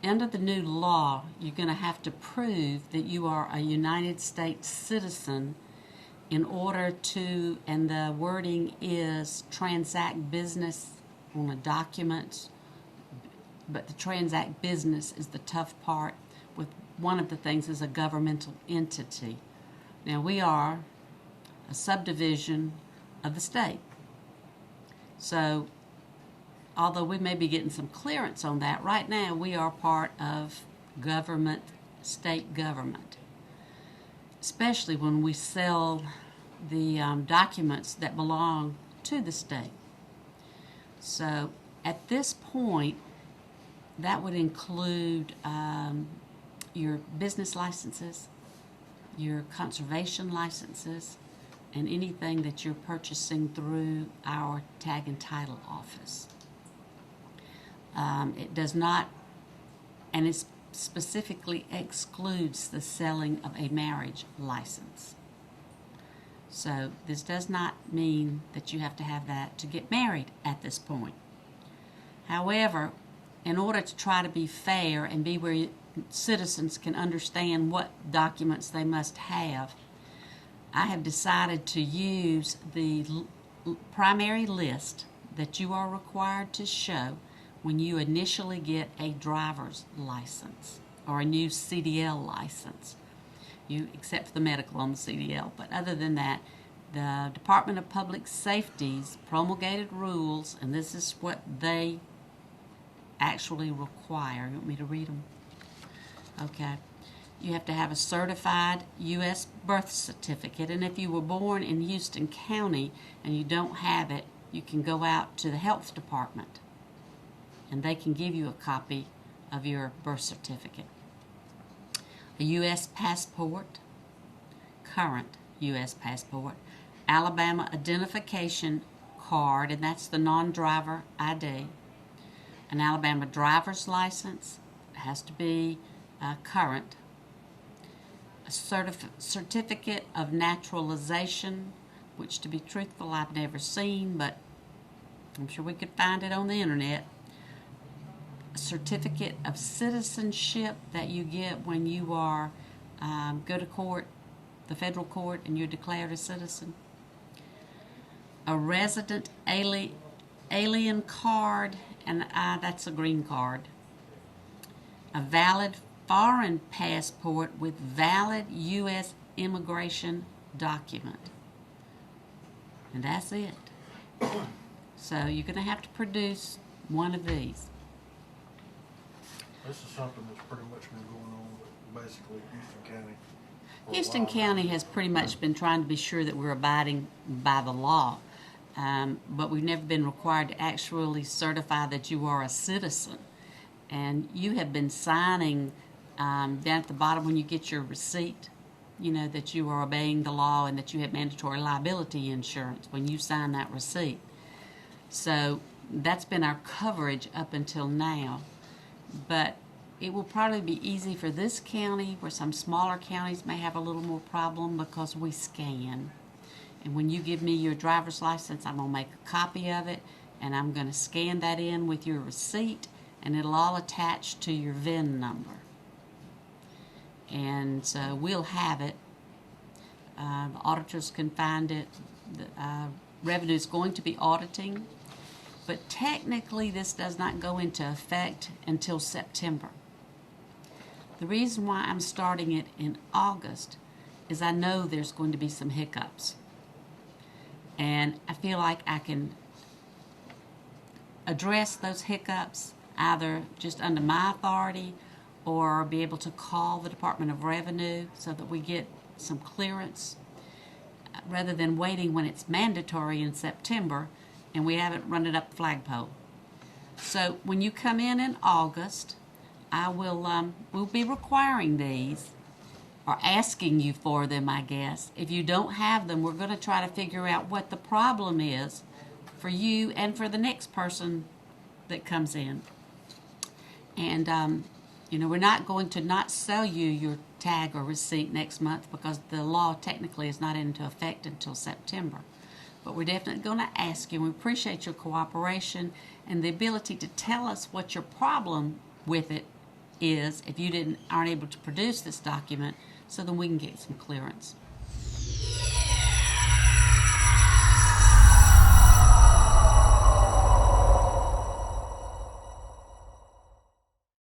under the new law, you're going to have to prove that you are a United States citizen in order to, and the wording is transact business on a document, but the transact business is the tough part. With one of the things is a governmental entity. Now we are a subdivision of the state. So although we may be getting some clearance on that, right now we are part of government, state government, especially when we sell the documents that belong to the state. So at this point, that would include your business licenses, your conservation licenses, and anything that you're purchasing through our tag and title office. It does not, and it specifically excludes the selling of a marriage license. So this does not mean that you have to have that to get married at this point. However, in order to try to be fair and be where citizens can understand what documents they must have, I have decided to use the primary list that you are required to show when you initially get a driver's license or a new CDL license, except for the medical on the CDL. But other than that, the Department of Public Safety's promulgated rules, and this is what they actually require. You want me to read them? Okay. You have to have a certified U.S. birth certificate, and if you were born in Houston County and you don't have it, you can go out to the health department and they can give you a copy of your birth certificate. A U.S. passport, current U.S. passport, Alabama identification card, and that's the non-driver ID, an Alabama driver's license, it has to be current, a certificate of naturalization, which, to be truthful, I've never seen, but I'm sure we could find it on the internet. A certificate of citizenship that you get when you are go to court, the federal court, and you're declared a citizen. A resident alien card, and that's a green card. A valid foreign passport with valid U.S. immigration document. And that's it. So you're going to have to produce one of these. This is something that's pretty much been going on with basically Houston County. Houston County has pretty much been trying to be sure that we're abiding by the law, but we've never been required to actually certify that you are a citizen. And you have been signing down at the bottom when you get your receipt, you know, that you are obeying the law and that you have mandatory liability insurance when you sign that receipt. So that's been our coverage up until now. But it will probably be easy for this county, where some smaller counties may have a little more problem, because we scan. And when you give me your driver's license, I'm going to make a copy of it, and I'm going to scan that in with your receipt, and it'll all attach to your VIN number. And so we'll have it. The auditors can find it. The revenue is going to be auditing. But technically, this does not go into effect until September. The reason why I'm starting it in August is I know there's going to be some hiccups. And I feel like I can address those hiccups either just under my authority or be able to call the Department of Revenue so that we get some clearance, rather than waiting when it's mandatory in September and we haven't run it up the flagpole. So when you come in August, I will we'll be requiring these, or asking you for them, I guess. If you don't have them, we're going to try to figure out what the problem is for you and for the next person that comes in. And you know, we're not going to not sell you your tag or receipt next month, because the law technically is not into effect until September. But we're definitely going to ask you, and we appreciate your cooperation and the ability to tell us what your problem with it is if you aren't able to produce this document, so then we can get some clearance.